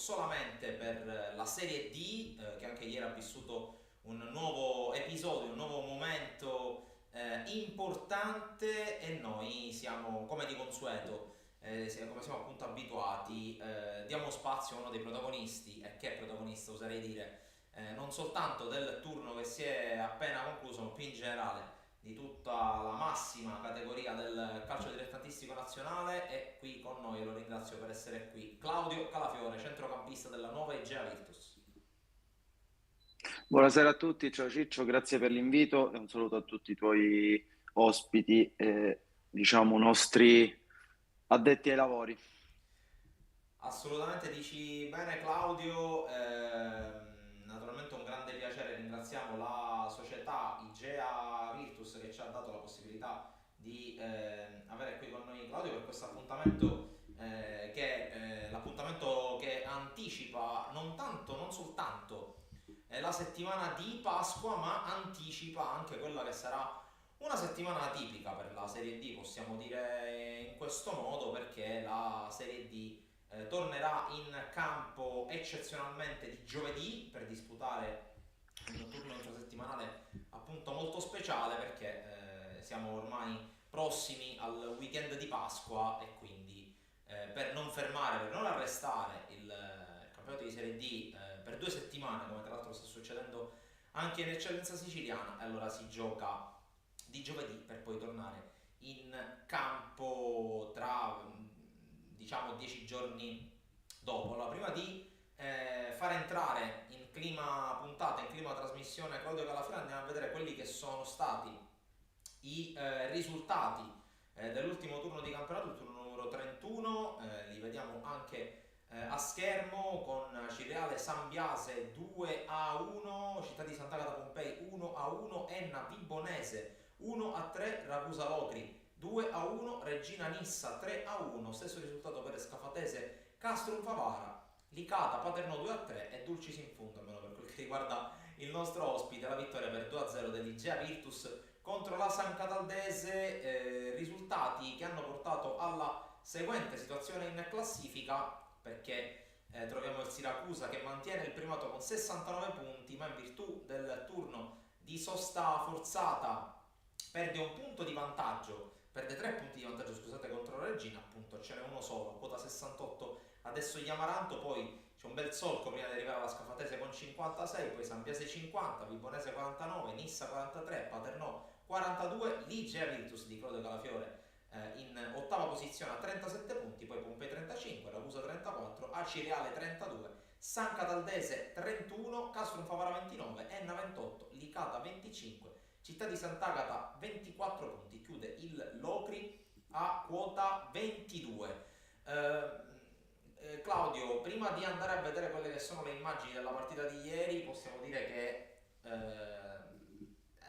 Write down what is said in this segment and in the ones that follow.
solamente per la Serie D, che anche ieri ha vissuto un nuovo episodio, un nuovo momento importante e noi siamo, come di consueto, come siamo appunto abituati, diamo spazio a uno dei protagonisti, e che protagonista oserei dire, non soltanto del turno che si è appena concluso, ma più in generale di tutta la massima categoria del calcio dilettantistico nazionale. E qui con noi, lo ringrazio per essere qui, Claudio Calafiore, centrocampista della nuova Igea Virtus. Buonasera a tutti, ciao Ciccio, grazie per l'invito e un saluto a tutti i tuoi ospiti e diciamo nostri addetti ai lavori. Assolutamente dici bene Claudio. Naturalmente è un grande piacere, ringraziamo la società Igea Virtus che ci ha dato la possibilità di avere qui con noi Claudio per questo appuntamento, che l'appuntamento che anticipa non tanto, non soltanto la settimana di Pasqua, ma anticipa anche quella che sarà una settimana atipica per la Serie D, possiamo dire in questo modo, perché la Serie D tornerà in campo eccezionalmente di giovedì per disputare un turno infrasettimanale appunto molto speciale, perché siamo ormai prossimi al weekend di Pasqua e quindi per non fermare, per non arrestare il campionato di Serie D per 2 settimane, come tra l'altro sta succedendo anche in eccellenza siciliana, e allora si gioca di giovedì per poi tornare in campo tra diciamo 10 giorni dopo. Allora, prima di far entrare in clima puntata, in clima trasmissione Claudio Calafrone, andiamo a vedere quelli che sono stati i risultati dell'ultimo turno di campionato, il turno numero 31. Li vediamo anche a schermo, con Cireale Sambiase 2-1, Città di Sant'Agata Pompei 1-1, Enna Vibonese 1-3, Ragusa Locri 2-1, Regina Nissa 3-1, stesso risultato per Scafatese Castrum Favara, Licata Paternò 2-3 e Dulcis in Fundo, almeno per quel che riguarda il nostro ospite, la vittoria per 2-0 dell'Igea Virtus contro la San Cataldese. Risultati che hanno portato alla seguente situazione in classifica, perché troviamo il Siracusa che mantiene il primato con 69 punti, ma in virtù del turno di sosta forzata perde un punto di vantaggio, perde 3 punti di vantaggio, scusate, contro la Regina, appunto ce n'è uno solo, quota 68 adesso gli Amaranto. Poi c'è un bel solco prima di arrivare alla Scafatese con 56, poi Sambiase 50, Vibonese 49, Nissa 43, Paternò 42, Ligia Virtus di Claudio Calafiore in ottava posizione a 37 punti, poi Pompei 35, Ragusa 34, Acireale 32, San Cataldese 31, Castrum Favara 29, Enna 28, Licata 25, Città di Sant'Agata 24 punti, chiude il Locri a quota 22. Claudio, prima di andare a vedere quelle che sono le immagini della partita di ieri, possiamo dire che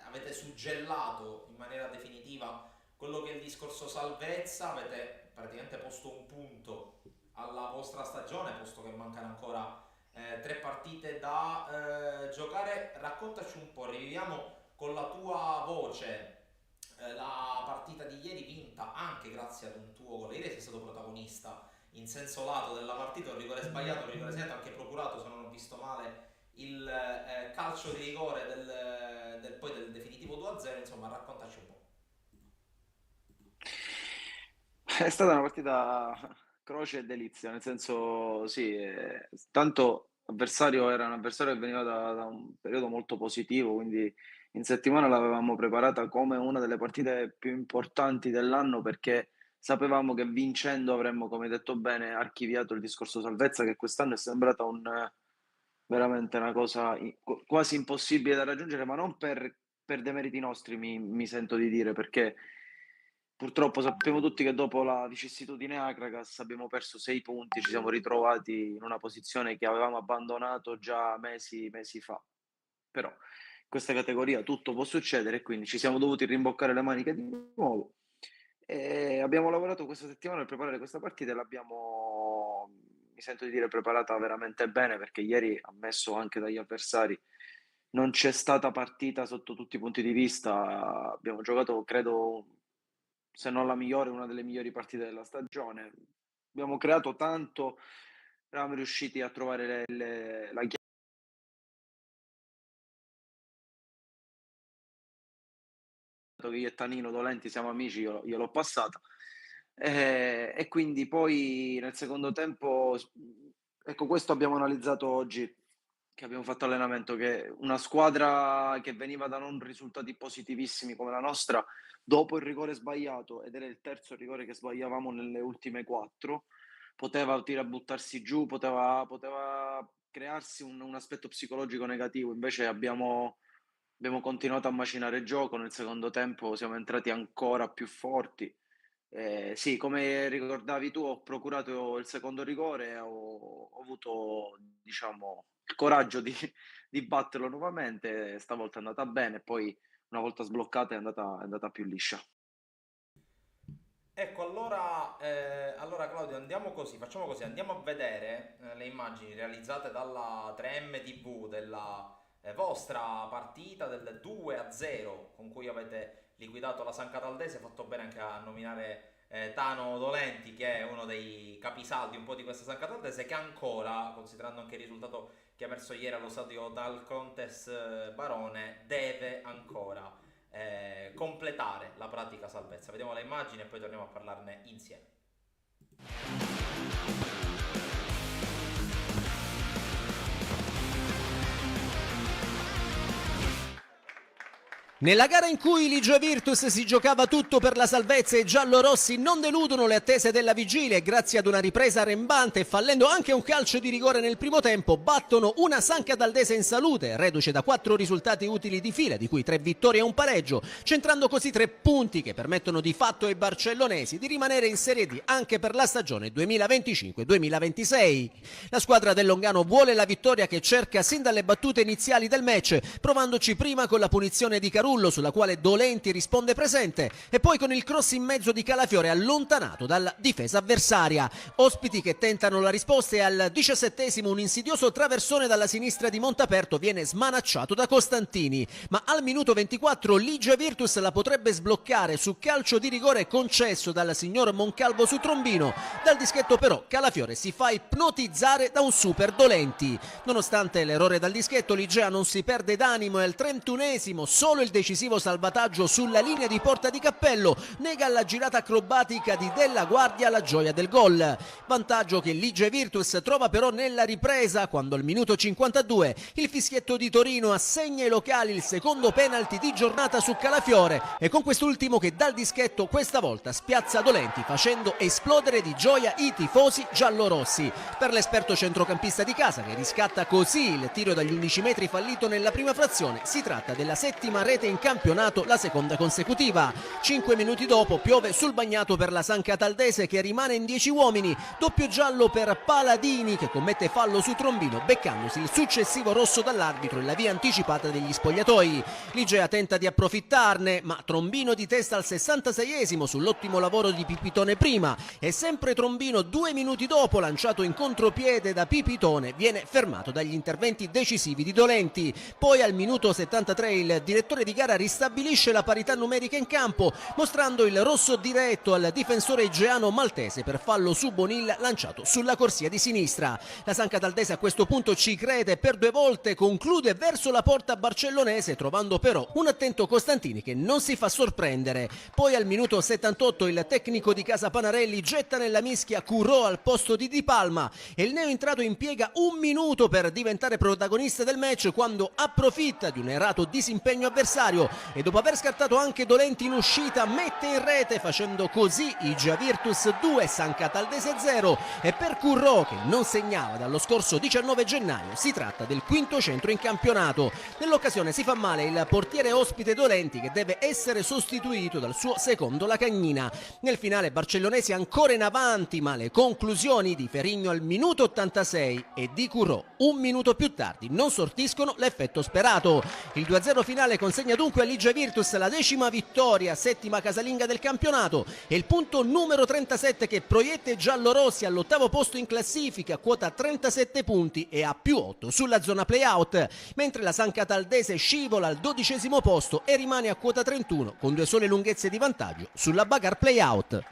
avete suggellato in maniera definitiva quello che è il discorso salvezza, avete praticamente posto un punto alla vostra stagione, posto che mancano ancora 3 partite da giocare. Raccontaci un po', riviviamo con la tua voce la partita di ieri, vinta anche grazie ad un tuo gol. Ieri sei stato protagonista in senso lato della partita, un rigore sbagliato, un rigore segnato, anche procurato se non ho visto male il calcio di rigore poi del definitivo 2-0. Insomma, raccontaci un po'. È stata una partita croce e delizia, nel senso sì, tanto avversario era un avversario che veniva da un periodo molto positivo, quindi in settimana l'avevamo preparata come una delle partite più importanti dell'anno perché sapevamo che vincendo avremmo, come hai detto bene, archiviato il discorso salvezza che quest'anno è sembrata veramente una cosa quasi impossibile da raggiungere, ma non per demeriti nostri, mi sento di dire, perché purtroppo sappiamo tutti che dopo la vicissitudine Acragas abbiamo perso 6 punti, ci siamo ritrovati in una posizione che avevamo abbandonato già mesi fa. Però in questa categoria tutto può succedere e quindi ci siamo dovuti rimboccare le maniche di nuovo. E abbiamo lavorato questa settimana per preparare questa partita e l'abbiamo, mi sento di dire, preparata veramente bene perché ieri, ammesso anche dagli avversari, non c'è stata partita sotto tutti i punti di vista. Abbiamo giocato, credo, se non la migliore, una delle migliori partite della stagione. Abbiamo creato tanto, eravamo riusciti a trovare la chiave che io e Tanino Dolenti siamo amici, io l'ho passata. E quindi poi nel secondo tempo, ecco, questo abbiamo analizzato oggi, che abbiamo fatto allenamento, che una squadra che veniva da non risultati positivissimi come la nostra, dopo il rigore sbagliato, ed era il terzo rigore che sbagliavamo nelle ultime quattro, poteva tirabuttarsi giù, poteva crearsi un aspetto psicologico negativo. Invece abbiamo continuato a macinare il gioco. Nel secondo tempo siamo entrati ancora più forti. Sì, come ricordavi tu, ho procurato il secondo rigore, ho avuto, diciamo, il coraggio di batterlo nuovamente. Stavolta è andata bene, poi una volta sbloccata è andata più liscia. Ecco, allora Claudio, andiamo così, facciamo così, andiamo a vedere le immagini realizzate dalla 3M TV della vostra partita del 2-0 con cui avete liquidato la San Cataldese. Fatto bene anche a nominare Tano Dolenti, che è uno dei capisaldi un po' di questa San Cataldese, che ancora, considerando anche il risultato che ha perso ieri allo stadio dal Contes Barone, deve ancora completare la pratica salvezza. Vediamo le immagini e poi torniamo a parlarne insieme. Nella gara in cui Ligia Virtus si giocava tutto per la salvezza, i giallorossi non deludono le attese della vigilia e grazie ad una ripresa arrembante e fallendo anche un calcio di rigore nel primo tempo battono una San Cataldese in salute, reduce da 4 risultati utili di fila, di cui 3 vittorie e un pareggio, centrando così 3 punti che permettono di fatto ai barcellonesi di rimanere in Serie D anche per la stagione 2025-2026. La squadra del Longano vuole la vittoria che cerca sin dalle battute iniziali del match, provandoci prima con la punizione di Caruso sulla quale Dolenti risponde presente e poi con il cross in mezzo di Calafiore allontanato dalla difesa avversaria. Ospiti che tentano la risposta e al 17esimo un insidioso traversone dalla sinistra di Montaperto viene smanacciato da Costantini, ma al minuto 24 Ligia Virtus la potrebbe sbloccare su calcio di rigore concesso dal signor Moncalvo su Trombino. Dal dischetto però Calafiore si fa ipnotizzare da un super Dolenti. Nonostante l'errore dal dischetto, Ligia non si perde d'animo e al 31esimo solo il decisivo salvataggio sulla linea di porta di Cappello nega alla girata acrobatica di Della Guardia la gioia del gol. Vantaggio che Ligia Virtus trova però nella ripresa quando al minuto 52 il fischietto di Torino assegna ai locali il secondo penalty di giornata su Calafiore e con quest'ultimo che dal dischetto questa volta spiazza Dolenti facendo esplodere di gioia i tifosi giallorossi. Per l'esperto centrocampista di casa che riscatta così il tiro dagli 11 metri fallito nella prima frazione, si tratta della settima rete in campionato, la seconda consecutiva. 5 minuti dopo piove sul bagnato per la San Cataldese che rimane in 10 uomini, doppio giallo per Paladini che commette fallo su Trombino beccandosi il successivo rosso dall'arbitro e la via anticipata degli spogliatoi. Ligea tenta di approfittarne ma Trombino di testa al 66esimo sull'ottimo lavoro di Pipitone prima e sempre Trombino 2 minuti dopo, lanciato in contropiede da Pipitone, viene fermato dagli interventi decisivi di Dolenti. Poi al minuto 73 il direttore di gara ristabilisce la parità numerica in campo mostrando il rosso diretto al difensore igeano maltese per fallo su Bonilla lanciato sulla corsia di sinistra. La San Cataldese a questo punto ci crede per 2 volte, conclude verso la porta barcellonese trovando però un attento Costantini che non si fa sorprendere. Poi al minuto 78 il tecnico di casa Panarelli getta nella mischia Curò al posto di Di Palma e il neoentrato impiega 1 minuto per diventare protagonista del match quando approfitta di un errato disimpegno avversario e dopo aver scartato anche Dolenti in uscita mette in rete facendo così Igia Virtus 2 San Cataldese 0 e per Currò che non segnava dallo scorso 19 gennaio si tratta del quinto centro in campionato. Nell'occasione si fa male il portiere ospite Dolenti che deve essere sostituito dal suo secondo Lacagnina. Nel finale barcellonesi ancora in avanti ma le conclusioni di Ferigno al minuto 86 e di Currò 1 minuto più tardi non sortiscono l'effetto sperato. Il 2-0 finale consegna dunque a Ligia Virtus la 10ª vittoria, 7ª casalinga del campionato e il punto numero 37 che proietta i giallorossi all'8° posto in classifica, quota 37 punti e a più 8 sulla zona play-out, mentre la San Cataldese scivola al 12° posto e rimane a quota 31 con 2 sole lunghezze di vantaggio sulla bagarre play-out.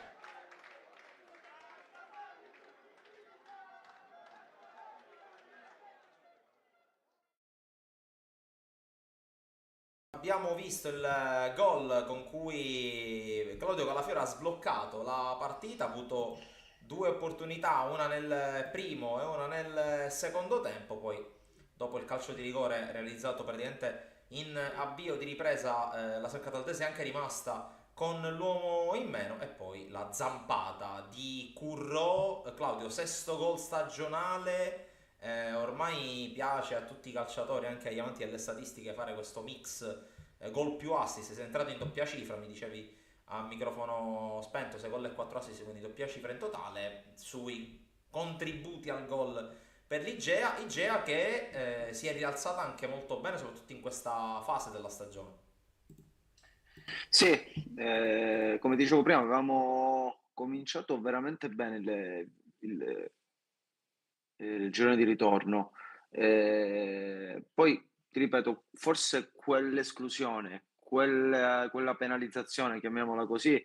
abbiamo visto il gol con cui Claudio Calafiore ha sbloccato la partita, ha avuto due opportunità, una nel primo e una nel secondo tempo, poi dopo il calcio di rigore realizzato praticamente in avvio di ripresa, la San Cataldese è anche rimasta con l'uomo in meno, e poi la zampata di Currò. Claudio, sesto gol stagionale. Ormai piace a tutti i calciatori, anche agli amanti delle statistiche, fare questo mix gol più assist. Sei entrato in doppia cifra, mi dicevi a microfono spento, 6 gol e 4 assist, quindi doppia cifra in totale sui contributi al gol per l'Igea che si è rialzata anche molto bene, soprattutto in questa fase della stagione. Sì, come dicevo prima, avevamo cominciato veramente bene il girone di ritorno. Poi, ti ripeto, forse quell'esclusione, quella penalizzazione, chiamiamola così,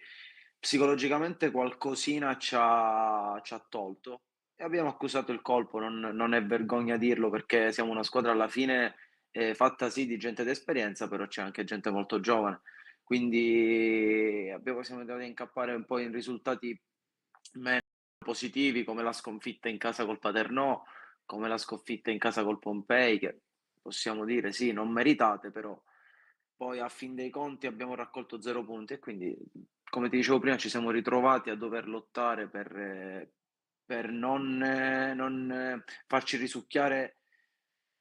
psicologicamente qualcosina ci ha tolto e abbiamo accusato il colpo, non è vergogna dirlo, perché siamo una squadra alla fine fatta sì di gente d'esperienza, però c'è anche gente molto giovane. Quindi siamo andati a incappare un po' in risultati meno positivi, come la sconfitta in casa col Paternò, come la sconfitta in casa col Pompei, che possiamo dire sì, non meritate, però poi a fin dei conti abbiamo raccolto 0 punti e quindi, come ti dicevo prima, ci siamo ritrovati a dover lottare per non farci risucchiare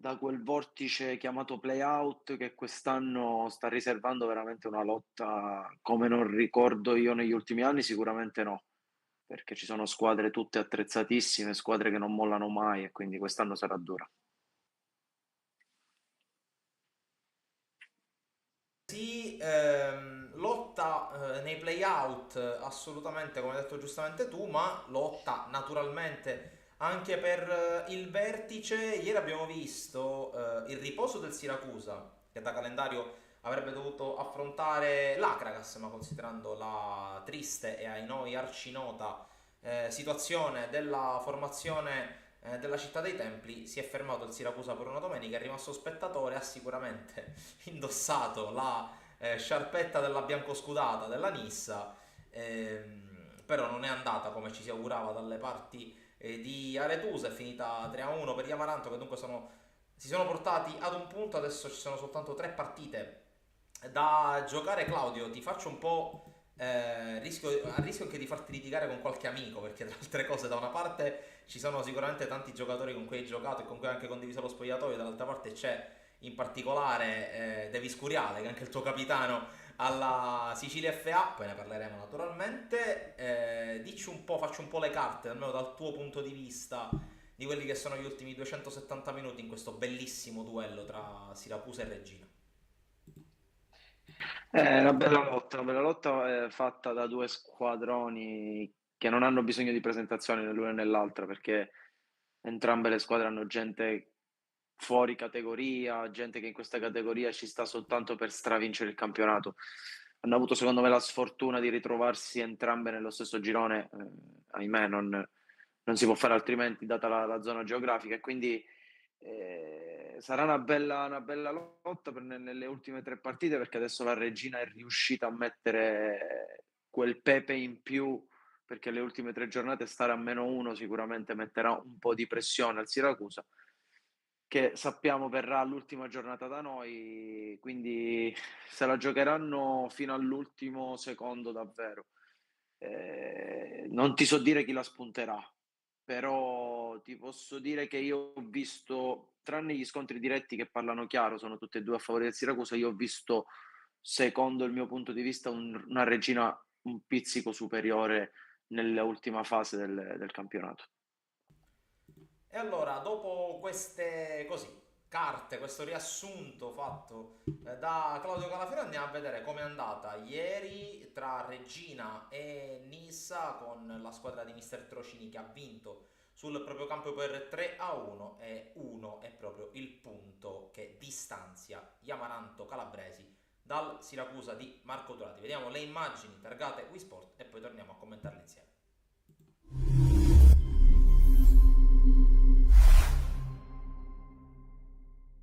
da quel vortice chiamato play-out, che quest'anno sta riservando veramente una lotta come non ricordo io negli ultimi anni, sicuramente no, perché ci sono squadre tutte attrezzatissime, squadre che non mollano mai, e quindi quest'anno sarà dura. Sì, lotta nei play-out, assolutamente, come hai detto giustamente tu, ma lotta naturalmente anche per il vertice. Ieri abbiamo visto il riposo del Siracusa, che da calendario avrebbe dovuto affrontare l'Acragas, ma considerando la triste e ai noi arcinota situazione della formazione della città dei templi, si è fermato il Siracusa per una domenica, è rimasto spettatore, ha sicuramente indossato la sciarpetta della biancoscudata della Nissa, però non è andata come ci si augurava dalle parti di Aretusa, è finita 3-1 per gli Amaranto, che dunque si sono portati ad un punto. Adesso ci sono soltanto 3 partite da giocare. Claudio, ti faccio un po' a rischio anche di farti litigare con qualche amico, perché tra altre cose da una parte ci sono sicuramente tanti giocatori con cui hai giocato e con cui hai anche condiviso lo spogliatoio, dall'altra parte c'è in particolare Devis Curiale, che è anche il tuo capitano alla Sicilia FA, poi ne parleremo naturalmente. Dici un po', faccio un po' le carte, almeno dal tuo punto di vista, di quelli che sono gli ultimi 270 minuti in questo bellissimo duello tra Siracusa e Reggina. Una bella lotta fatta da due squadroni che non hanno bisogno di presentazioni né l'una né l'altra, perché entrambe le squadre hanno gente fuori categoria, gente che in questa categoria ci sta soltanto per stravincere il campionato. Hanno avuto secondo me la sfortuna di ritrovarsi entrambe nello stesso girone, ahimè non si può fare altrimenti data la zona geografica, e quindi sarà una bella lotta nelle ultime 3 partite, perché adesso la Regina è riuscita a mettere quel pepe in più, perché le ultime 3 giornate stare a -1 sicuramente metterà un po' di pressione al Siracusa, che sappiamo verrà l'ultima giornata da noi, quindi se la giocheranno fino all'ultimo secondo davvero. Non ti so dire chi la spunterà, però ti posso dire che io ho visto, tranne gli scontri diretti che parlano chiaro, sono tutti e due a favore del Siracusa, io ho visto, secondo il mio punto di vista, una Regina un pizzico superiore nell'ultima fase del campionato. E allora, dopo queste carte, questo riassunto fatto da Claudio Calafiore, andiamo a vedere com'è andata ieri tra Reggina e Nissa, con la squadra di Mister Trocini che ha vinto sul proprio campo per 3-1, e 1 è proprio il punto che distanzia gli Amaranto calabresi dal Siracusa di Marco Turati. Vediamo le immagini targate Wii Sport e poi torniamo a commentarle insieme.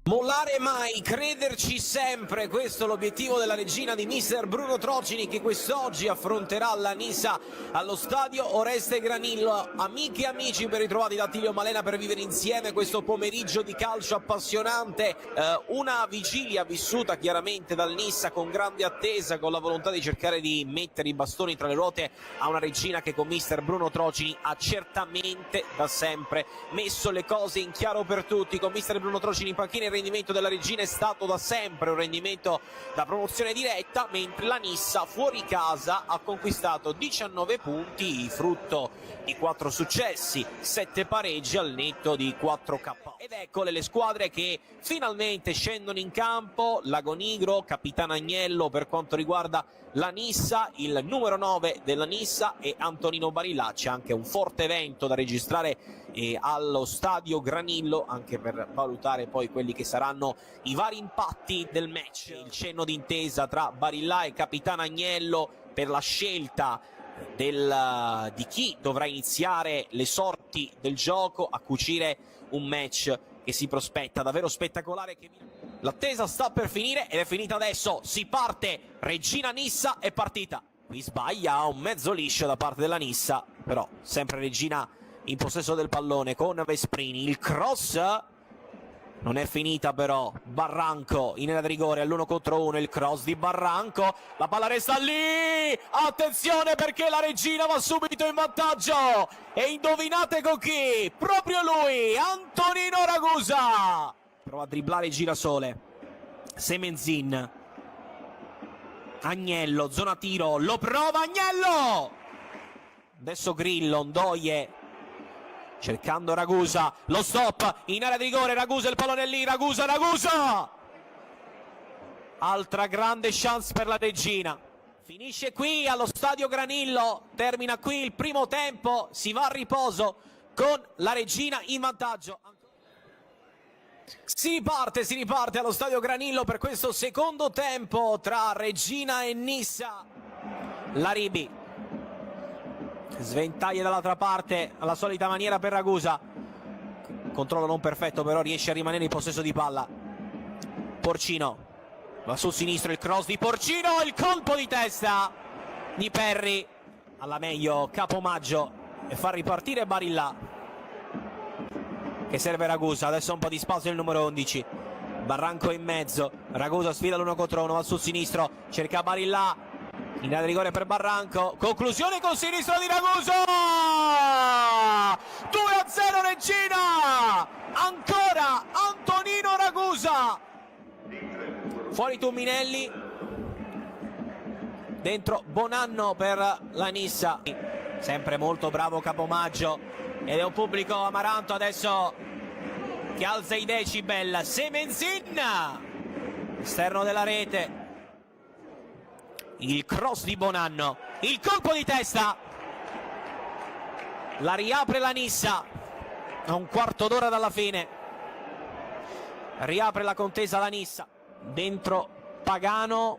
Mollare mollare mai, crederci sempre, questo è l'obiettivo della regina di mister Bruno Trocini, che quest'oggi affronterà la Nissa allo stadio Oreste Granillo. Amiche e amici, ben ritrovati da Attilio Malena per vivere insieme questo pomeriggio di calcio appassionante, una vigilia vissuta chiaramente dal Nissa con grande attesa, con la volontà di cercare di mettere i bastoni tra le ruote a una regina che con mister Bruno Trocini ha certamente da sempre messo le cose in chiaro per tutti. Con mister Bruno Trocini in panchina il rendimento della regina è stato da sempre un rendimento da promozione diretta, mentre la Nissa fuori casa ha conquistato 19 punti, frutto di 4 successi, 7 pareggi al netto di 4 KO. Ed eccole le squadre che finalmente scendono in campo: Lagonigro, Capitano Agnello per quanto riguarda la Nissa, il numero 9 della Nissa e Antonino Barilla. C'è anche un forte evento da registrare allo stadio Granillo, anche per valutare poi quelli che saranno i vari impatti del match. Il cenno d'intesa tra Barilla e Capitano Agnello per la scelta di chi dovrà iniziare le sorti del gioco, a cucire un match che si prospetta davvero spettacolare. L'attesa sta per finire ed è finita adesso, si parte, Regina Nissa è partita. Qui sbaglia un mezzo liscio da parte della Nissa, però sempre Regina in possesso del pallone con Vesprini, il cross non è finita però, Barranco in area di rigore all'1 contro 1, il cross di Barranco, la palla resta lì, attenzione perché la regina va subito in vantaggio, e indovinate con chi? Proprio lui, Antonino Ragusa, prova a dribblare Girasole, Semenzin, Agnello, zona tiro, lo prova Agnello, adesso Grillo, Ndoye cercando Ragusa, lo stop in area di rigore, Ragusa, il pallone è lì, Ragusa, altra grande chance per la regina. Finisce qui allo stadio Granillo, termina qui il primo tempo, si va a riposo con la regina in vantaggio. Si riparte allo stadio Granillo per questo secondo tempo tra regina e Nissa. Laribi sventaglia dall'altra parte alla solita maniera per Ragusa, controllo non perfetto però riesce a rimanere in possesso di palla. Porcino va sul sinistro, il cross di Porcino, il colpo di testa di Perri, alla meglio Capomaggio e fa ripartire Barilla che serve Ragusa. Adesso un po' di spazio nel numero 11, Barranco in mezzo, Ragusa sfida l'1 contro 1, va sul sinistro, cerca Barilla in area di rigore per Barranco, conclusione col sinistro di Ragusa, 2-0 regina, ancora Antonino Ragusa, fuori Tumminelli, dentro Bonanno per la Nissa, sempre molto bravo Capomaggio ed è un pubblico amaranto adesso che alza i decibel. Semenzin, esterno della rete, il cross di Bonanno, il colpo di testa, la riapre la Nissa a un quarto d'ora dalla fine, riapre la contesa la Nissa, dentro Pagano,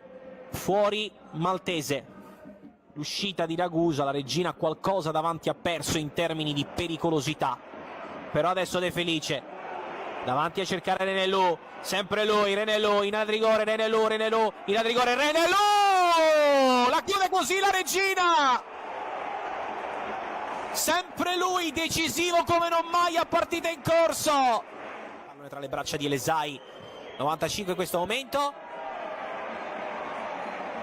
fuori Maltese, l'uscita di Ragusa, la regina qualcosa davanti ha perso in termini di pericolosità, però adesso De Felice davanti a cercare Renello, sempre lui, Renello in area di rigore, Renello in area di rigore, Renello la chiude così la regina, sempre lui decisivo come non mai a partita in corso, pallone tra le braccia di Elesai, 95 in questo momento,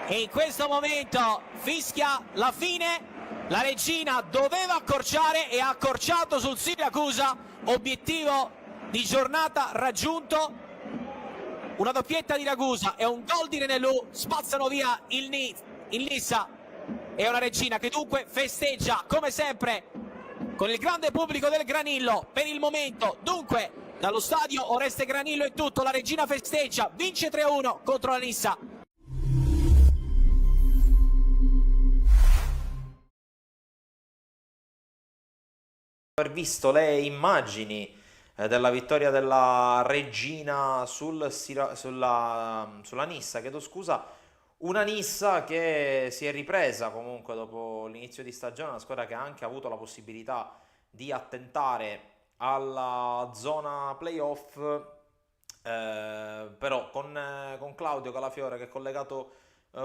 e in questo momento fischia la fine, la regina doveva accorciare e ha accorciato sul Siracusa, obiettivo di giornata raggiunto, una doppietta di Ragusa e un gol di Renello spazzano via il Nissa, e una regina che dunque festeggia come sempre con il grande pubblico del Granillo per il momento. Dunque dallo stadio Oreste Granillo è tutto, la regina festeggia, vince 3-1 contro la Nissa. Aver visto le immagini della vittoria della regina sulla Nissa, chiedo scusa, una Nissa che si è ripresa comunque dopo l'inizio di stagione, una squadra che ha anche avuto la possibilità di attentare alla zona playoff, Però con Claudio Calafiore che è collegato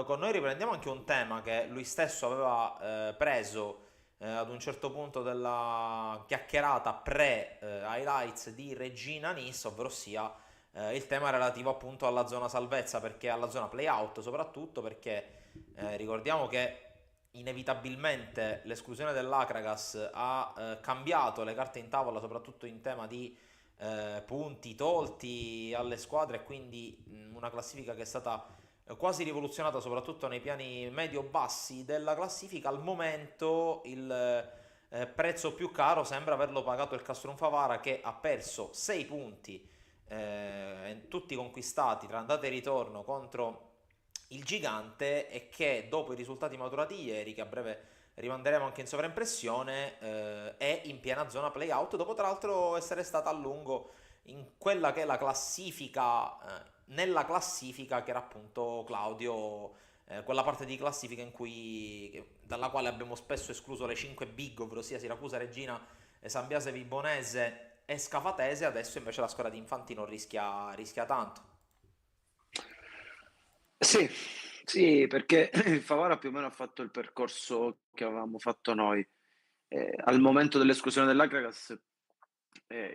con noi riprendiamo anche un tema che lui stesso aveva preso ad un certo punto della chiacchierata pre-highlights di Regina Nice, ovvero sia il tema relativo appunto alla zona salvezza, perché alla zona playout soprattutto, perché ricordiamo che inevitabilmente l'esclusione dell'Akragas ha cambiato le carte in tavola, soprattutto in tema di punti tolti alle squadre, e quindi una classifica che è stata quasi rivoluzionata soprattutto nei piani medio-bassi della classifica. Al momento il prezzo più caro sembra averlo pagato il Castrum Favara, che ha perso 6 punti tutti conquistati tra andata e ritorno contro il Gigante, e che dopo i risultati maturati ieri, che a breve rimanderemo anche in sovraimpressione, è in piena zona playout, dopo tra l'altro essere stata a lungo in quella che è la classifica, nella classifica che era appunto Claudio, quella parte di classifica dalla quale abbiamo spesso escluso le 5 big, ovvero sia Siracusa, Regina, Sambiase, Vibonese e Scafatese. Adesso invece la squadra di Infantino rischia tanto. Sì, perché il Favara più o meno ha fatto il percorso che avevamo fatto noi. Al momento dell'esclusione dell'Akragas,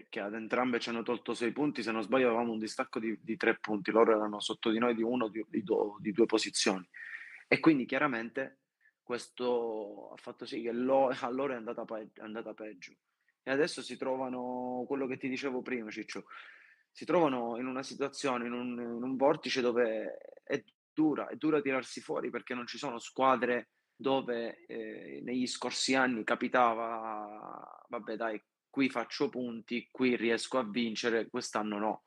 che ad entrambe ci hanno tolto 6 punti, se non sbaglio avevamo un distacco di 3 punti, loro erano sotto di noi di di 2 posizioni, e quindi chiaramente questo ha fatto sì che a loro è andata peggio, e adesso si trovano, quello che ti dicevo prima, Ciccio, si trovano in una situazione, in un vortice dove è dura tirarsi fuori, perché non ci sono squadre dove negli scorsi anni capitava, vabbè dai, qui faccio punti, qui riesco a vincere. Quest'anno no,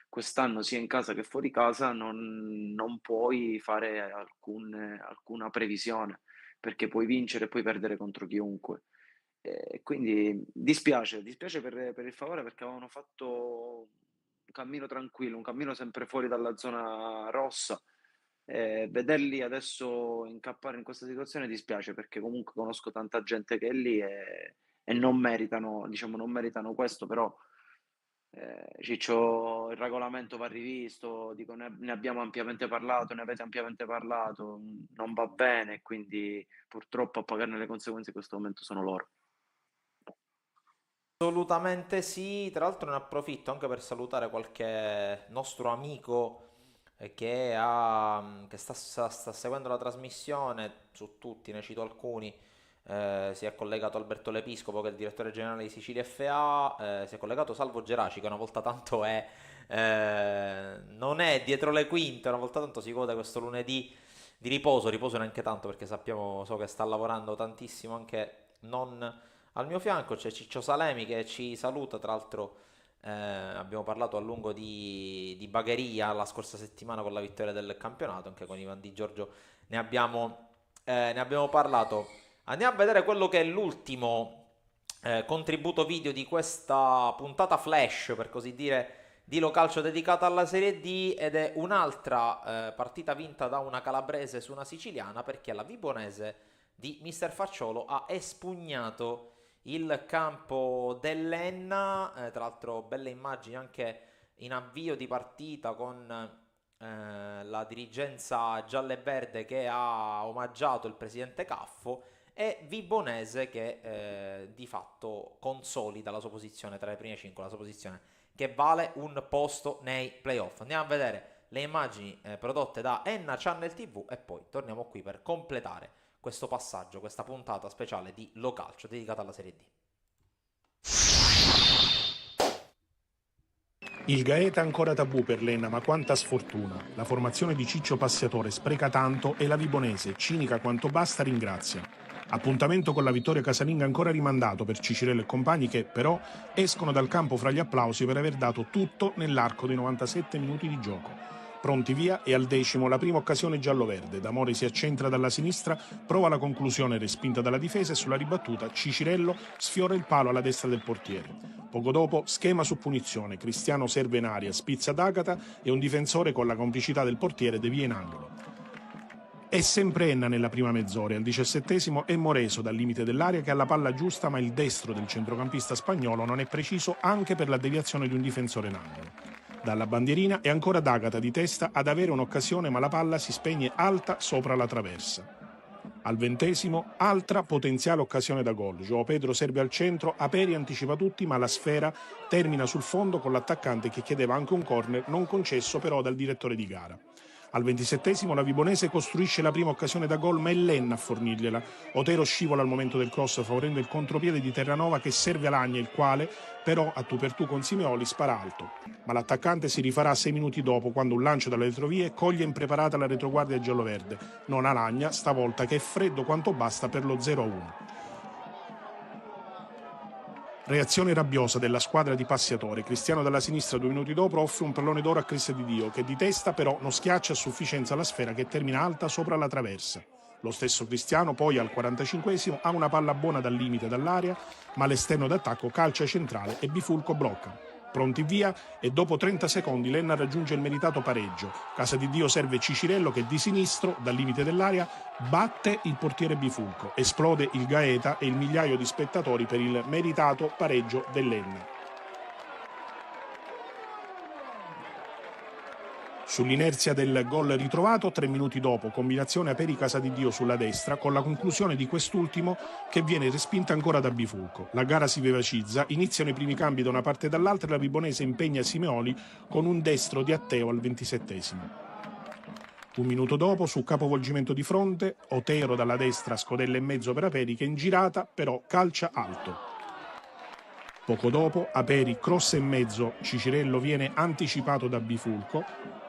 quest'anno sia in casa che fuori casa non puoi fare alcuna previsione, perché puoi vincere e puoi perdere contro chiunque. Quindi dispiace per il Favore, perché avevano fatto un cammino tranquillo, un cammino sempre fuori dalla zona rossa. Vederli adesso incappare in questa situazione dispiace, perché comunque conosco tanta gente che è lì e non meritano, diciamo, non meritano questo, però Ciccio, il regolamento va rivisto, dico, ne abbiamo ampiamente parlato, ne avete ampiamente parlato, non va bene, quindi purtroppo a pagarne le conseguenze in questo momento sono loro. Assolutamente sì, tra l'altro ne approfitto anche per salutare qualche nostro amico che sta seguendo la trasmissione. Su tutti, ne cito alcuni. Si è collegato Alberto Lepiscopo, che è il direttore generale di Sicilia FA, si è collegato Salvo Geraci, che una volta tanto non è dietro le quinte, una volta tanto si gode questo lunedì di riposo neanche tanto, perché so che sta lavorando tantissimo anche non al mio fianco. C'è Ciccio Salemi che ci saluta, tra l'altro abbiamo parlato a lungo di Bagheria la scorsa settimana con la vittoria del campionato, anche con Ivan Di Giorgio ne abbiamo parlato. Andiamo a vedere quello che è l'ultimo contributo video di questa puntata flash, per così dire, di Localcio dedicata alla Serie D, ed è un'altra partita vinta da una calabrese su una siciliana, perché la Vibonese di Mister Facciolo ha espugnato il campo dell'Enna. Tra l'altro belle immagini anche in avvio di partita, con la dirigenza giallo-verde che ha omaggiato il presidente Caffo, e Vibonese che di fatto consolida la sua posizione tra le prime 5, la sua posizione che vale un posto nei playoff. Andiamo a vedere le immagini prodotte da Enna Channel TV e poi torniamo qui per completare questo passaggio, questa puntata speciale di Localcio dedicata alla Serie D. Il Gaeta ancora tabù per l'Enna, ma quanta sfortuna. La formazione di Ciccio Passiatore spreca tanto e la Vibonese, cinica quanto basta, ringrazia. Appuntamento con la vittoria casalinga ancora rimandato per Cicirello e compagni, che però escono dal campo fra gli applausi per aver dato tutto nell'arco dei 97 minuti di gioco. Pronti via, e al 10° la prima occasione giallo-verde. D'Amore si accentra dalla sinistra, prova la conclusione respinta dalla difesa, e sulla ribattuta Cicirello sfiora il palo alla destra del portiere. Poco dopo schema su punizione, Cristiano serve in aria, spizza d'Agata e un difensore con la complicità del portiere devia in angolo. È sempre Enna nella prima mezz'ora, al 17° è Moreso dal limite dell'area che ha la palla giusta, ma il destro del centrocampista spagnolo non è preciso anche per la deviazione di un difensore in angolo. Dalla bandierina è ancora D'Agata di testa ad avere un'occasione, ma la palla si spegne alta sopra la traversa. Al 20°, altra potenziale occasione da gol. João Pedro serve al centro, Aperi anticipa tutti, ma la sfera termina sul fondo con l'attaccante che chiedeva anche un corner, non concesso però dal direttore di gara. Al 27°, la Vibonese costruisce la prima occasione da gol, ma è Lenna a fornirgliela. Otero scivola al momento del cross, favorendo il contropiede di Terranova che serve Alagna, il quale però a tu per tu con Simeoli spara alto. Ma l'attaccante si rifarà 6 minuti dopo, quando un lancio dalle retrovie coglie impreparata la retroguardia gialloverde. Non Alagna, stavolta, che è freddo quanto basta per lo 0-1. Reazione rabbiosa della squadra di Passiatore. Cristiano dalla sinistra 2 minuti dopo offre un pallone d'oro a Cristo di Dio, che di testa però non schiaccia a sufficienza la sfera, che termina alta sopra la traversa. Lo stesso Cristiano poi al 45° ha una palla buona dal limite dall'area, ma l'esterno d'attacco calcia centrale e Bifulco blocca. Pronti via, e dopo 30 secondi Lenna raggiunge il meritato pareggio. Casa di Dio serve Cicirello che di sinistro, dal limite dell'area, batte il portiere Bifulco. Esplode il Gaeta e il migliaio di spettatori per il meritato pareggio dell'Enna. Sull'inerzia del gol ritrovato, 3 minuti dopo, combinazione Aperi Casa di Dio sulla destra, con la conclusione di quest'ultimo che viene respinta ancora da Bifulco. La gara si vivacizza, iniziano i primi cambi da una parte e dall'altra e la Vibonese impegna Simeoli con un destro di Atteo al 27°. Un minuto dopo, su capovolgimento di fronte, Otero dalla destra, scodella e mezzo per Aperi che in girata però calcia alto. Poco dopo, Aperi cross e mezzo, Cicirello viene anticipato da Bifulco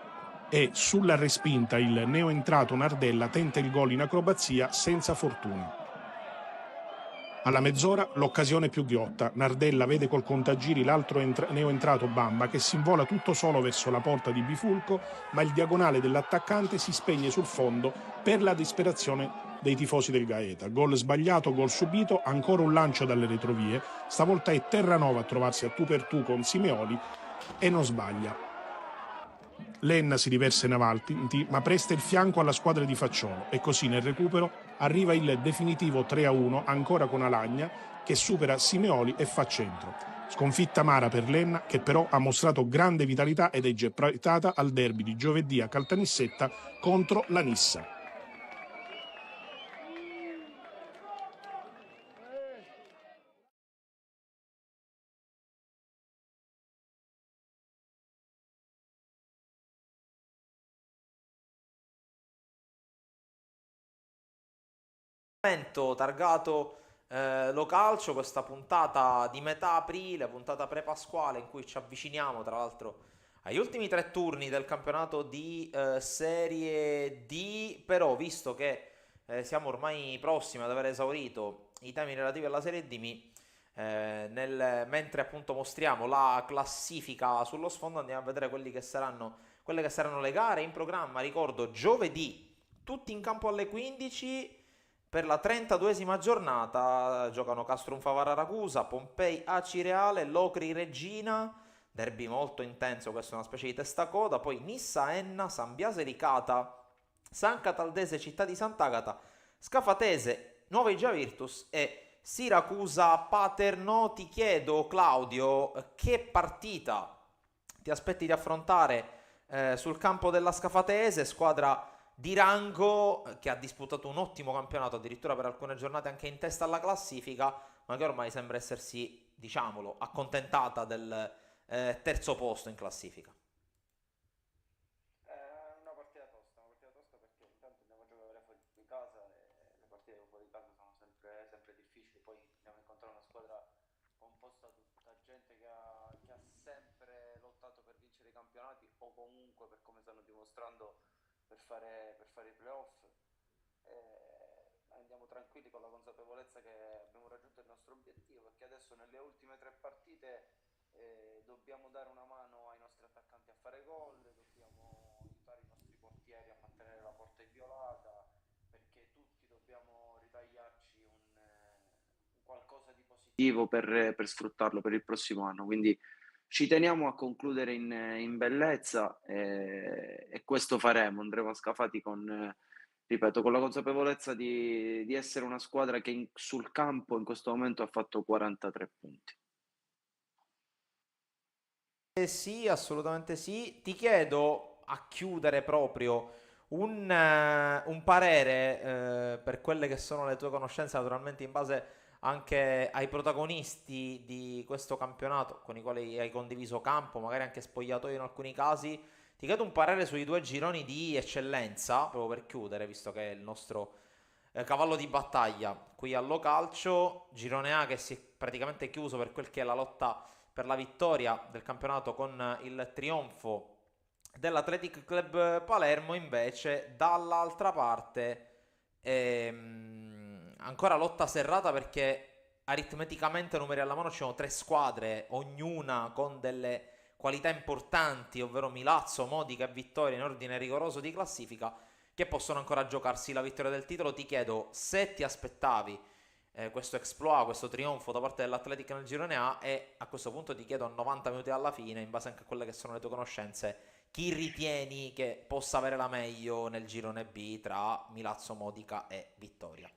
e sulla respinta il neoentrato Nardella tenta il gol in acrobazia senza fortuna. Alla mezz'ora l'occasione più ghiotta. Nardella vede col contagiri l'altro neoentrato Bamba che si invola tutto solo verso la porta di Bifulco, ma il diagonale dell'attaccante si spegne sul fondo per la disperazione dei tifosi del Gaeta. Gol sbagliato, gol subito, ancora un lancio dalle retrovie. Stavolta è Terranova a trovarsi a tu per tu con Simeoli e non sbaglia. Lenna si riversa in avanti, ma presta il fianco alla squadra di Facciolo e così nel recupero arriva il definitivo 3-1 ancora con Alagna che supera Simeoli e fa centro. Sconfitta amara per Lenna che però ha mostrato grande vitalità ed è gettata al derby di giovedì a Caltanissetta contro la Nissa. Targato Lo Calcio, questa puntata di metà aprile, puntata pre-pasquale in cui ci avviciniamo tra l'altro agli ultimi 3 turni del campionato di Serie D, però visto che siamo ormai prossimi ad aver esaurito i temi relativi alla Serie D, mentre appunto mostriamo la classifica sullo sfondo andiamo a vedere quelle che saranno le gare in programma. Ricordo giovedì tutti in campo alle 15. Per la 32esima giornata giocano Castrum Favara Ragusa, Pompei Acireale, Locri Regina, derby molto intenso, questa è una specie di testacoda, poi Nissa Enna, San Biase Licata, San Cataldese Città di Sant'Agata, Scafatese Nuova Igia Virtus e Siracusa Paternò. Ti chiedo Claudio, che partita ti aspetti di affrontare sul campo della Scafatese, squadra di rango che ha disputato un ottimo campionato, addirittura per alcune giornate anche in testa alla classifica, ma che ormai sembra essersi, diciamolo, accontentata del terzo posto in classifica. Una partita tosta perché intanto andiamo a giocare fuori di casa e le partite fuori di casa sono sempre difficili, poi andiamo a incontrare una squadra composta da gente che ha sempre lottato per vincere i campionati o comunque, per come stanno dimostrando, per fare i playoff. Andiamo tranquilli con la consapevolezza che abbiamo raggiunto il nostro obiettivo, perché adesso nelle ultime 3 partite dobbiamo dare una mano ai nostri attaccanti a fare gol, dobbiamo aiutare i nostri portieri a mantenere la porta inviolata, perché tutti dobbiamo ritagliarci un qualcosa di positivo per sfruttarlo per il prossimo anno, quindi ci teniamo a concludere in bellezza e questo faremo, andremo a Scafati ripeto, con la consapevolezza di essere una squadra che sul campo in questo momento ha fatto 43 punti. Sì, assolutamente sì. Ti chiedo a chiudere proprio un parere per quelle che sono le tue conoscenze, naturalmente in base anche ai protagonisti di questo campionato con i quali hai condiviso campo, magari anche spogliatoio in alcuni casi. Ti chiedo un parere sui due gironi di eccellenza, proprio per chiudere, visto che è il nostro cavallo di battaglia qui allo calcio. Girone A che si è praticamente chiuso per quel che è la lotta per la vittoria del campionato con il trionfo dell'Athletic Club Palermo. Invece dall'altra parte ancora lotta serrata, perché aritmeticamente, numeri alla mano, ci sono tre squadre, ognuna con delle qualità importanti, ovvero Milazzo, Modica e Vittoria in ordine rigoroso di classifica, che possono ancora giocarsi la vittoria del titolo. Ti chiedo se ti aspettavi questo exploit, questo trionfo da parte dell'Atletic nel girone A, e a questo punto ti chiedo a 90 minuti alla fine, in base anche a quelle che sono le tue conoscenze, chi ritieni che possa avere la meglio nel girone B tra Milazzo, Modica e Vittoria?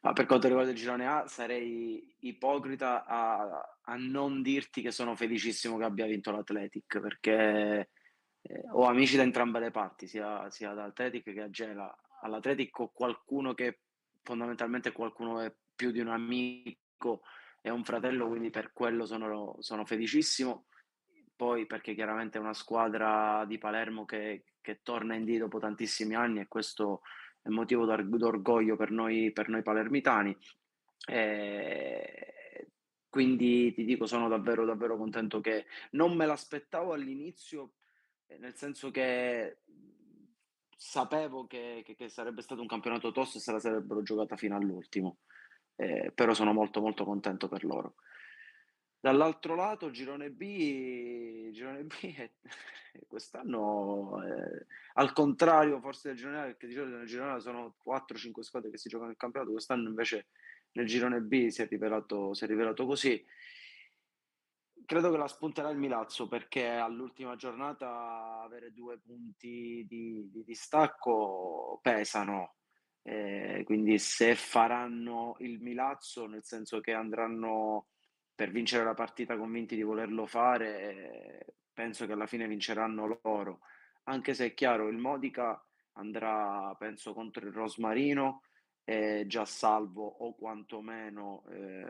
Per quanto riguarda il girone A, sarei ipocrita a non dirti che sono felicissimo che abbia vinto l'Athletic, perché ho amici da entrambe le parti, sia da Athletic che a Gela. All'Athletic ho qualcuno che fondamentalmente qualcuno è più di un amico, è un fratello, quindi per quello sono felicissimo. Poi perché chiaramente è una squadra di Palermo che torna in D dopo tantissimi anni, e questo è motivo d'orgoglio per noi palermitani. E quindi ti dico, sono davvero, davvero contento che non me l'aspettavo all'inizio, nel senso che sapevo che sarebbe stato un campionato tosto e se la sarebbero giocata fino all'ultimo. Però sono molto, molto contento per loro. Dall'altro lato, Girone B quest'anno, al contrario forse del Girone A, perché di solito nel Girone A sono 4-5 squadre che si giocano il campionato, quest'anno invece nel Girone B si è rivelato così. Credo che la spunterà il Milazzo, perché all'ultima giornata avere 2 punti di distacco pesano. Quindi se faranno il Milazzo, nel senso che andranno per vincere la partita convinti di volerlo fare, penso che alla fine vinceranno loro. Anche se è chiaro, il Modica andrà, penso, contro il Rosmarino, già salvo, o quantomeno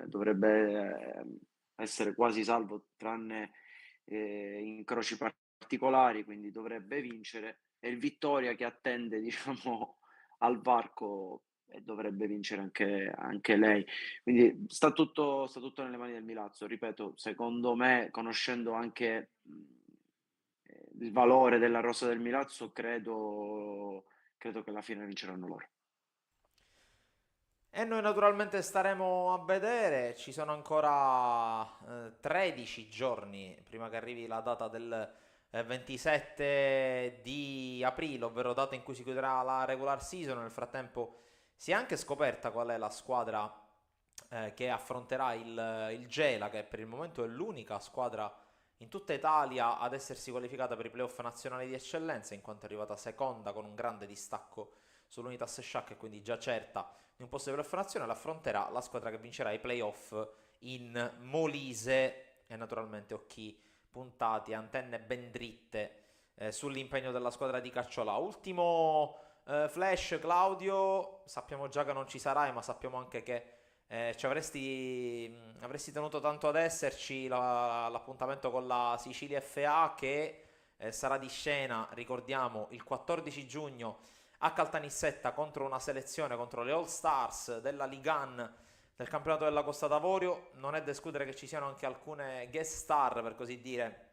dovrebbe essere quasi salvo, tranne incroci particolari, quindi dovrebbe vincere. E il Vittoria che attende, diciamo, al varco, e dovrebbe vincere anche lei. Quindi sta tutto nelle mani del Milazzo. Ripeto, secondo me, conoscendo anche il valore della rosa del Milazzo, credo che alla fine vinceranno loro. E noi naturalmente staremo a vedere, ci sono ancora 13 giorni prima che arrivi la data del 27 di aprile, ovvero data in cui si chiuderà la regular season. Nel frattempo si è anche scoperta qual è la squadra che affronterà il Gela, che per il momento è l'unica squadra in tutta Italia ad essersi qualificata per i playoff nazionali di eccellenza, in quanto è arrivata seconda con un grande distacco sull'Unitas Sciacca, e quindi già certa di un posto di playoff nazionale. Affronterà la squadra che vincerà i playoff in Molise, e naturalmente occhi puntati, antenne ben dritte sull'impegno della squadra di Cacciola. Ultimo flash, Claudio, sappiamo già che non ci sarai, ma sappiamo anche che avresti tenuto tanto ad esserci. L'appuntamento con la Sicilia FA, che sarà di scena, ricordiamo, il 14 giugno a Caltanissetta, contro una selezione, contro le All Stars della Ligan del campionato della Costa d'Avorio. Non è da escludere che ci siano anche alcune guest star, per così dire,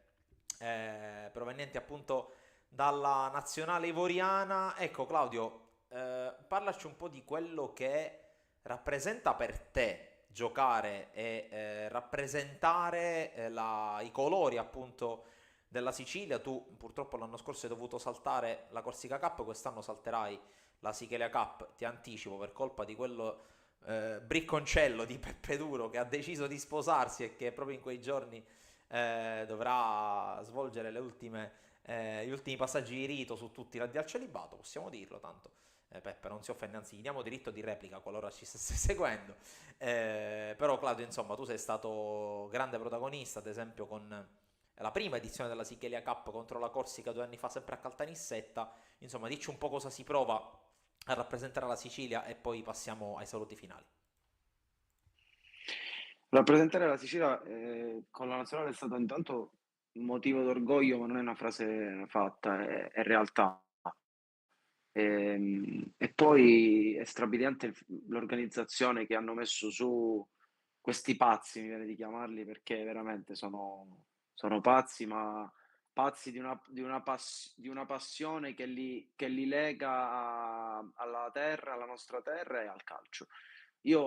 provenienti appunto dalla nazionale ivoriana. Ecco Claudio, parlaci un po' di quello che rappresenta per te giocare e rappresentare i colori appunto della Sicilia. Tu purtroppo l'anno scorso hai dovuto saltare la Corsica Cup, quest'anno salterai la Sichelia Cup, ti anticipo, per colpa di quello bricconcello di Peppe Duro, che ha deciso di sposarsi e che proprio in quei giorni dovrà svolgere gli ultimi passaggi di rito su tutti l'addio al celibato, possiamo dirlo tanto. Peppe non si offende, anzi gli diamo diritto di replica qualora ci stesse seguendo. Però Claudio, insomma, tu sei stato grande protagonista, ad esempio con la prima edizione della Sighelia Cup contro la Corsica 2 anni fa, sempre a Caltanissetta. Insomma, dici un po' cosa si prova a rappresentare la Sicilia e poi passiamo ai saluti finali. Rappresentare la Sicilia con la nazionale è stato intanto un motivo d'orgoglio, ma non è una frase fatta, è realtà. E poi è strabiliante l'organizzazione che hanno messo su questi pazzi, mi viene di chiamarli, perché veramente sono pazzi, ma pazzi di una passione che li lega alla terra, alla nostra terra e al calcio. Io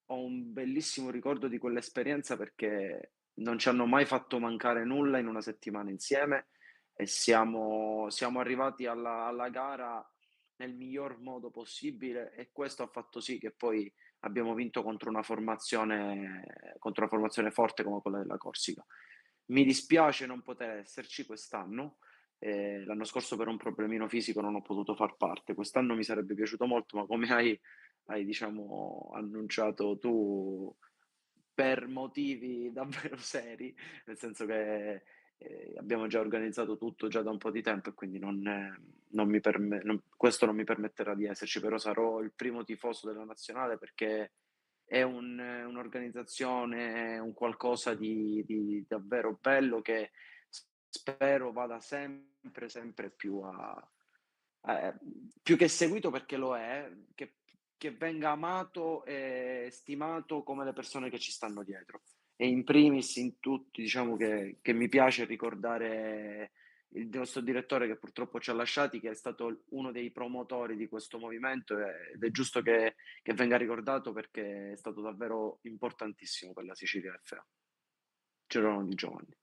ho un bellissimo ricordo di quell'esperienza perché non ci hanno mai fatto mancare nulla in una settimana insieme e siamo arrivati alla gara nel miglior modo possibile e questo ha fatto sì che poi abbiamo vinto contro una formazione forte come quella della Corsica. Mi dispiace non poter esserci quest'anno. L'anno scorso per un problemino fisico non ho potuto far parte. Quest'anno mi sarebbe piaciuto molto, ma come hai diciamo annunciato tu, per motivi davvero seri, nel senso che abbiamo già organizzato tutto già da un po' di tempo e quindi questo non mi permetterà di esserci, però sarò il primo tifoso della nazionale perché è un'organizzazione, un qualcosa di davvero bello che spero vada sempre più più che seguito perché lo è, che venga amato e stimato come le persone che ci stanno dietro. E in primis in tutti, diciamo che mi piace ricordare il nostro direttore che purtroppo ci ha lasciati, che è stato uno dei promotori di questo movimento ed è giusto che venga ricordato perché è stato davvero importantissimo per la Sicilia FA. Girolamo Di Giovanni.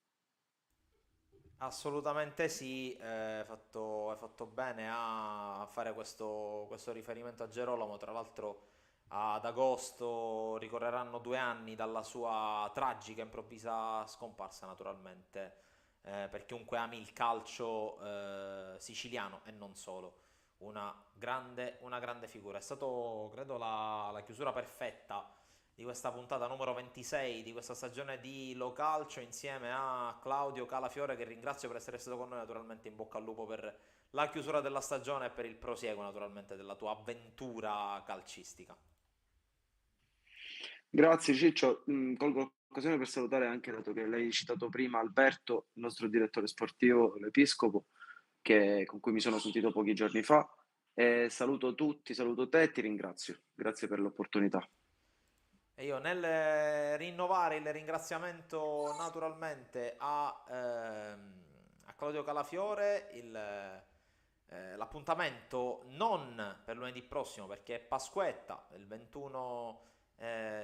Assolutamente sì, hai fatto bene a fare questo riferimento a Gerolamo. Tra l'altro ad agosto ricorreranno 2 anni dalla sua tragica e improvvisa scomparsa, naturalmente, per chiunque ami il calcio siciliano e non solo. Una grande figura. È stato, credo, la chiusura perfetta di questa puntata numero 26 di questa stagione di Lo Calcio, insieme a Claudio Calafiore, che ringrazio per essere stato con noi. Naturalmente in bocca al lupo per la chiusura della stagione e per il prosieguo naturalmente della tua avventura calcistica. Grazie Ciccio. Colgo l'occasione per salutare anche, dato che lei ha citato prima, Alberto, il nostro direttore sportivo, l'Episcopo, con cui mi sono sentito pochi giorni fa. E saluto tutti, saluto te e ti ringrazio. Grazie per l'opportunità. E io, nel rinnovare il ringraziamento naturalmente a Claudio Calafiore, l'appuntamento non per lunedì prossimo perché è Pasquetta, il 21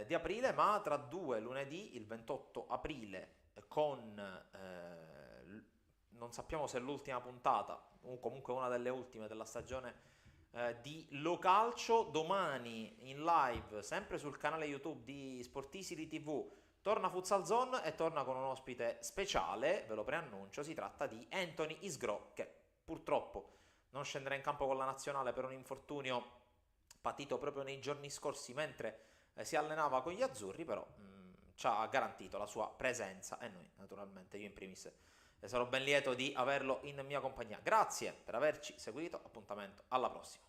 di aprile, ma tra 2 lunedì, il 28 aprile, con non sappiamo se è l'ultima puntata o comunque una delle ultime della stagione di Lo Calcio. Domani in live, sempre sul canale YouTube di Sportisity TV, torna Futsal Zone e torna con un ospite speciale, ve lo preannuncio. Si tratta di Anthony Isgro, che purtroppo non scenderà in campo con la nazionale per un infortunio patito proprio nei giorni scorsi mentre si allenava con gli azzurri, però ci ha garantito la sua presenza e noi naturalmente, io in primis, sarò ben lieto di averlo in mia compagnia. Grazie per averci seguito, appuntamento alla prossima.